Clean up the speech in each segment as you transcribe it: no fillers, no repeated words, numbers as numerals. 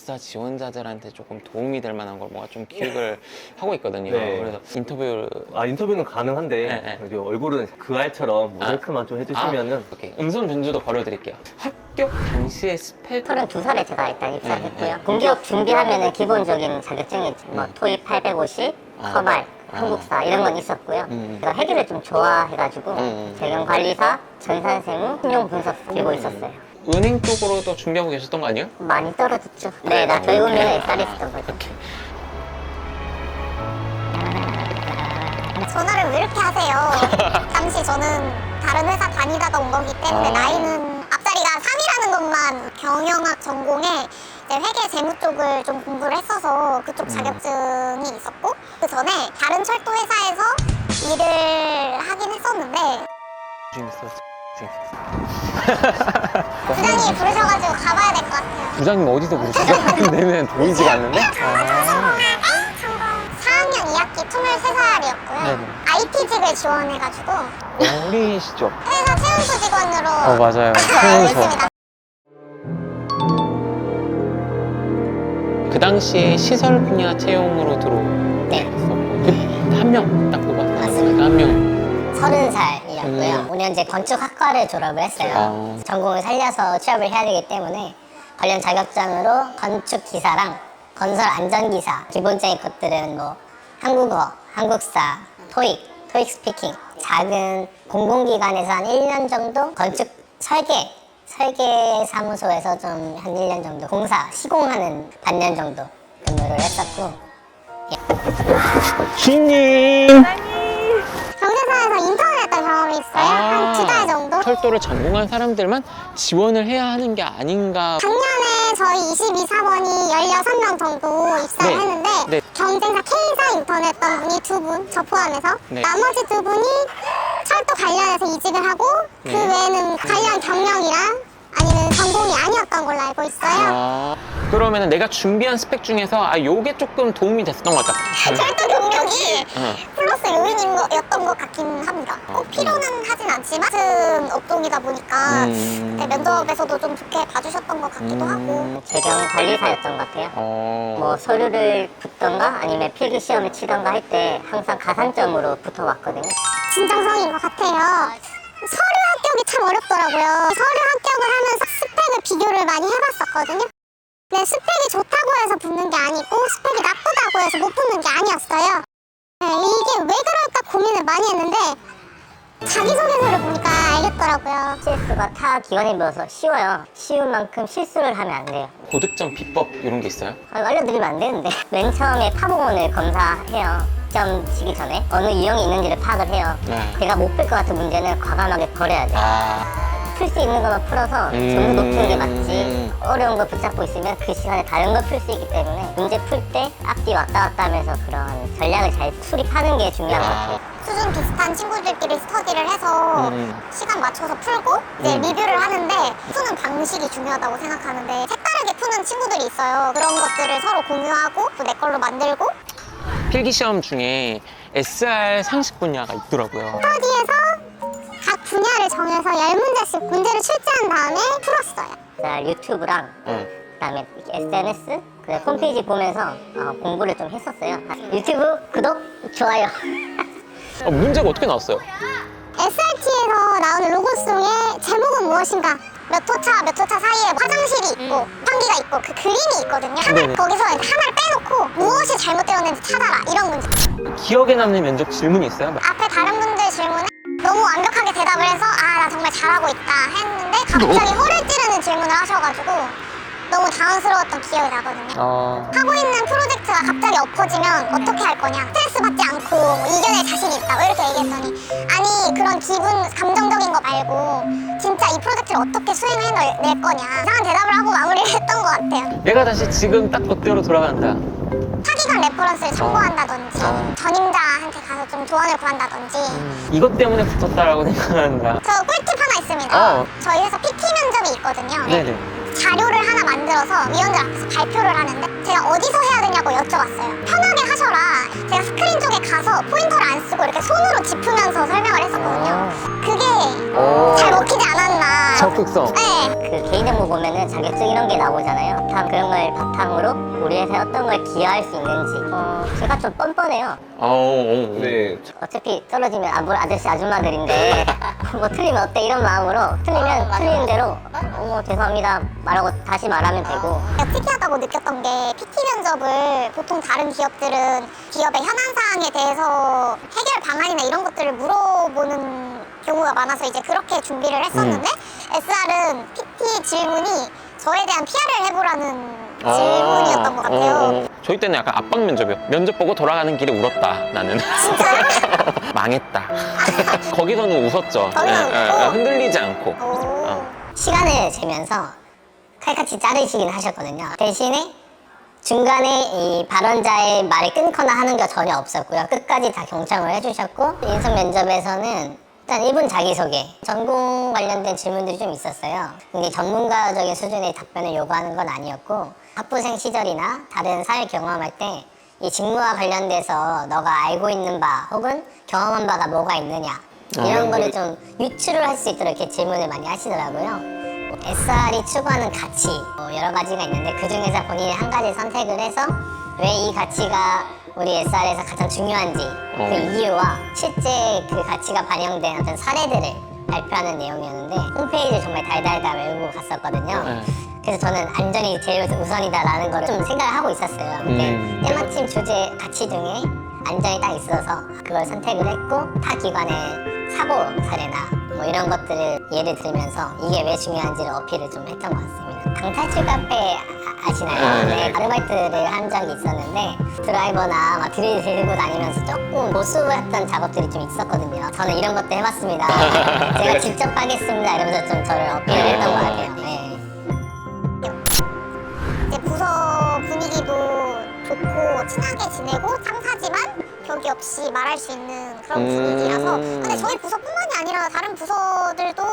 입사 지원자들한테 조금 도움이 될 만한 걸 뭔가 좀 기획을 하고 있거든요. 네. 그래서 인터뷰를 인터뷰는 가능한데 네. 여기 얼굴은 그 알처럼 모자이크만 좀 해주시면은 오케이. 음성 변조도 걸어드릴게요. 합격 당시의 스펙 32살에 제가 일단 입사했고요. 공기업 준비하면은 기본적인 자격증이 있죠. 뭐 토익 850, 커말, 한국사 이런 건 있었고요. 제가 회계를 좀 좋아해가지고 재경관리사, 전산세무, 신용분석사 들고 있었어요. 은행 쪽으로도 준비하고 계셨던 거 아니에요? 많이 떨어졌죠. 네, 나 결국 면에 쌀이 있었던 거죠. 오케이. 전화를 왜 이렇게 하세요? 당시 저는 다른 회사 다니다가 온 거기 때문에 나이는 앞자리가 3이라는 것만 경영학 전공에 이제 회계 재무 쪽을 좀 공부를 했어서 그쪽 자격증이 있었고 그 전에 다른 철도 회사에서 일을 하긴 했었는데 지금 있었어. 부장님이 부르셔가지고 가봐야 될 것 같아요. 부장님 어디서 부르시죠? 내는 보이지가 않는데? 4학년 2학기 23살이었고요. 네네. IT직을 지원해가지고 어리시죠? 회사 채용소 직원으로 맞아요. 알고 있습니다. 그 당시에 시설 분야 채용으로 네. 들어왔었고 한 명 딱 뽑았어요. 맞습니다. 한 명. 30살이었고요. 5년제 건축학과를 졸업을 했어요. 전공을 살려서 취업을 해야 되기 때문에 관련 자격증으로 건축기사랑 건설 안전기사 기본적인 것들은 뭐 한국어, 한국사, 토익 스피킹 작은 공공기관에서 한 1년 정도 건축 설계 사무소에서 좀 한 1년 정도 공사 시공하는 반년 정도 근무를 했었고 신님! 경제사에서 인턴했던 경험이 있어요. 한 2달 정도. 철도를 전공한 사람들만 지원을 해야 하는 게 아닌가. 작년에 저희 22사번이 16명 정도 입사를 네. 했는데 네. 경쟁사 K사 인턴했던 분이 2분, 저 포함해서 네. 나머지 2분이 철도 관련해서 이직을 하고 그 네. 외에는 관련 경력이랑 아니면 전공이 아니었던 걸로 알고 있어요. 그러면은 내가 준비한 스펙 중에서 요게 조금 도움이 됐었던 것 같다. 철도 경력이 응. 플러스 요인이었던 것 같긴 합니다. 꼭 필요는 하진 않지만 같은 업종이다 보니까 그때 면접에서도 좀 좋게 봐주셨던 것 같기도 하고 재경관리사였던 것 같아요. 뭐 서류를 붙던가 아니면 필기시험을 치던가 할 때 항상 가산점으로 붙어왔거든요. 진정성인 것 같아요. 서류 합격이 참 어렵더라고요. 서류 합격을 하면서 스펙을 비교를 많이 해봤었거든요. 근데 스펙이 좋다고 해서 붙는 게 아니고 스펙이 나쁘다고 해서 못 붙는 게 아니었어요. 네, 이게 왜 그럴까 고민을 많이 했는데 자기소개서를 보니까 알겠더라고요. CS가 타 기관에 비해서 쉬워요. 쉬운 만큼 실수를 하면 안 돼요. 고득점 비법 이런 게 있어요? 알려드리면 안 되는데 맨 처음에 파복원을 검사해요. 시험 치기 전에 어느 유형이 있는지를 파악을 해요. 네. 제가 못 뺄 것 같은 문제는 과감하게 버려야 돼요. 풀 수 있는 것만 풀어서 점수 높은 게 맞지 어려운 거 붙잡고 있으면 그 시간에 다른 거 풀 수 있기 때문에 문제 풀 때 앞뒤 왔다 갔다 하면서 그런 전략을 잘 수립하는 게 중요한 것 같아요. 수준 비슷한 친구들끼리 스터디를 해서 시간 맞춰서 풀고 이제 리뷰를 하는데 푸는 방식이 중요하다고 생각하는데 색다르게 푸는 친구들이 있어요. 그런 것들을 서로 공유하고 또 내 걸로 만들고 필기시험 중에 SR 상식 분야가 있더라고요. 스터디에서 각 분야를 정해서 10문제씩 문제를 출제한 다음에 풀었어요. 제가 유튜브랑 그다음에 SNS 그다음에 홈페이지 보면서 공부를 좀 했었어요. 유튜브 구독, 좋아요. 문제가 어떻게 나왔어요? SRT에서 나오는 로고송의 제목은 무엇인가? 몇 호차 몇 호차 사이에 화장실이 있고 환기가 있고 그 그림이 있거든요. 네네. 거기서 이제 하나를 빼놓고 무엇이 잘못되었는지 찾아라 이런 문제. 기억에 남는 면접 질문이 있어요? 앞에 다른 분들 질문에 너무 완벽하게 대답을 해서 나 정말 잘하고 있다 했는데 갑자기 허를 찌르는 질문을 하셔가지고 너무 당황스러웠던 기억이 나거든요. 하고 있는 프로젝트가 갑자기 엎어지면 어떻게 할 거냐, 스트레스 받지 않고 뭐 이겨낼 자신이 있다 뭐 이렇게 얘기했더니 아니 그런 기분 감정적인 거 말고 진짜 이 프로젝트를 어떻게 수행해낼 거냐 이상한 대답을 하고 마무리를 했던 것 같아요. 내가 다시 지금 딱 그때로 돌아간다. 타기관 레퍼런스를 참고한다든지 전임자한테 가서 좀 조언을 구한다든지 이것 때문에 붙었다라고 생각한다. 저 꿀팁 하나 있습니다. 저희 회사 PT 면접이 있거든요. 네네. 자료를 하나 만들어서 위원들 앞에서 발표를 하는데 제가 어디서 해야 되냐고 여쭤봤어요. 편하게 하셔라. 제가 스크린 쪽에 가서 포인터를 안 쓰고 이렇게 손으로 짚으면서 설명을 했었거든요. 그게 잘 먹히지 않았나. 적극성. 네. 그 개인정보 보면은 자격증 이런 게 나오잖아요. 다 그런 걸 바탕으로 우리 회사에 어떤 걸 기여할 수 있는지 제가 좀 뻔뻔해요. 네. 어차피 떨어지면 뭘 아저씨 아줌마들인데 뭐 틀리면 어때 이런 마음으로 틀리면 틀리는 대로 죄송합니다 말하고 다시 말하면 되고. 제가 특이하다고 느꼈던 게 PT 면접을 보통 다른 기업들은 기업의 현안사항에 대해서 해결 방안이나 이런 것들을 물어보는 경우가 많아서 이제 그렇게 준비를 했었는데 SR은 PT 질문이 저에 대한 PR을 해보라는 질문이었던 것 같아요. 저희 때는 약간 압박 면접이요. 면접 보고 돌아가는 길에 울었다 나는. 망했다. 거기서는 웃었죠. 거기서는 웃고. 흔들리지 않고. 시간을 재면서 칼같이 자르시긴 하셨거든요. 대신에 중간에 이 발언자의 말을 끊거나 하는 게 전혀 없었고요. 끝까지 다 경청을 해주셨고, 인성 면접에서는 일단 1분 자기소개, 전공 관련된 질문들이 좀 있었어요. 근데 전문가적인 수준의 답변을 요구하는 건 아니었고, 학부생 시절이나 다른 사회 경험할 때 이 직무와 관련돼서 너가 알고 있는 바 혹은 경험한 바가 뭐가 있느냐 이런 거를 좀 유추를 할 수 있도록 이렇게 질문을 많이 하시더라고요. SR이 추구하는 가치 여러 가지가 있는데 그 중에서 본인이 한 가지 선택을 해서 왜 이 가치가 우리 SR에서 가장 중요한지 그 이유와 실제 그 가치가 반영된 어떤 사례들을 발표하는 내용이었는데 홈페이지를 정말 달달달 외우고 갔었거든요. 그래서 저는 안전이 제일 우선이다라는 걸 좀 생각을 하고 있었어요. 근데 때마침 주제 가치 중에 안전이 딱 있어서 그걸 선택을 했고 타 기관의 사고 사례나 뭐 이런 것들을 예를 들면서 이게 왜 중요한지를 어필을 좀 했던 것 같습니다. 강탈출 카페 아시나요? 네, 아르바이트를 한 적이 있었는데 드라이버나 막 드릴 들고 다니면서 조금 모습했던 작업들이 좀 있었거든요. 저는 이런 것도 해봤습니다. 제가 직접 하겠습니다. 이러면서 좀 저를 어필을 했던 것 같아요. 네. 이제 부서 분위기도 좋고 친하게 지내고 상사지만 벽이 없이 말할 수 있는 그런 분위기라서 근데 저희 부서뿐만이 아니라 다른 부서들도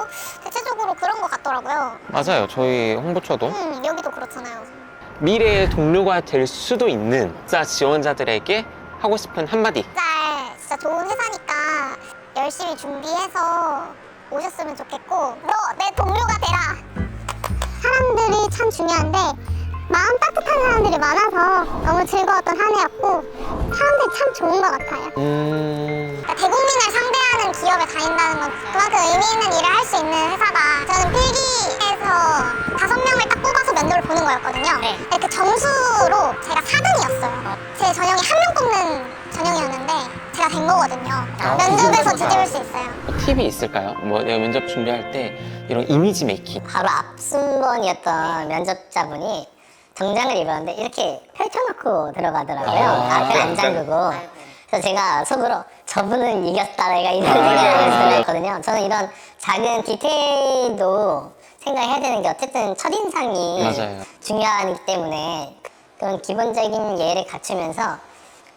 대체적으로 그런 것 같더라고요. 맞아요. 저희 홍보처도 여기도 그렇잖아요. 미래의 동료가 될 수도 있는 자 지원자들에게 하고 싶은 한마디. 진짜 좋은 회사니까 열심히 준비해서 오셨으면 좋겠고 너 내 동료가 되라. 사람들이 참 중요한데 마음 따뜻한 사람들이 많아서 너무 즐거웠던 한 해였고 사람들이 참 좋은 것 같아요. 그러니까 대국민을 상대하는 기업에 다닌다는 건 그만큼 의미 있는 일을 할 수 있는 회사다. 저는 필기에서 5명을 딱 뽑아서 면접을 보는 거였거든요. 네. 근데 그 점수로 제가 4등이었어요. 제 전형이 1명 뽑는 전형이었는데 제가 된 거거든요. 면접에서 뒤집을 수 있어요. 팁이 있을까요? 뭐 내가 면접 준비할 때 이런 이미지 메이킹. 바로 앞순번이었던 면접자분이 정장을 입었는데 이렇게 펼쳐놓고 들어가더라고요. 앞을 안 잠그고. 그래서 제가 속으로 저분은 이겼다 내가 이런 생각을 했거든요. 저는 이런 작은 디테일도 생각해야 되는 게 어쨌든 첫인상이 맞아요. 중요하기 때문에 그런 기본적인 예를 갖추면서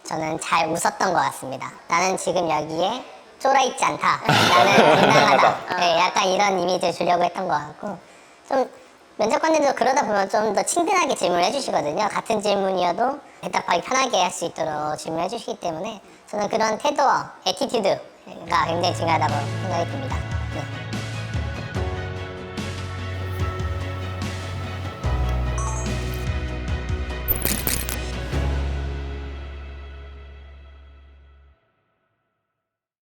저는 잘 웃었던 것 같습니다. 나는 지금 여기에 쫄아있지 않다. 나는 당당하다. 네, 약간 이런 이미지를 주려고 했던 것 같고 좀 면접관들도 그러다 보면 좀 더 친근하게 질문을 해주시거든요. 같은 질문이어도 대답하기 편하게 할 수 있도록 질문을 해주시기 때문에 저는 그런 태도와 애티튜드가 굉장히 중요하다고 생각이 듭니다. 네.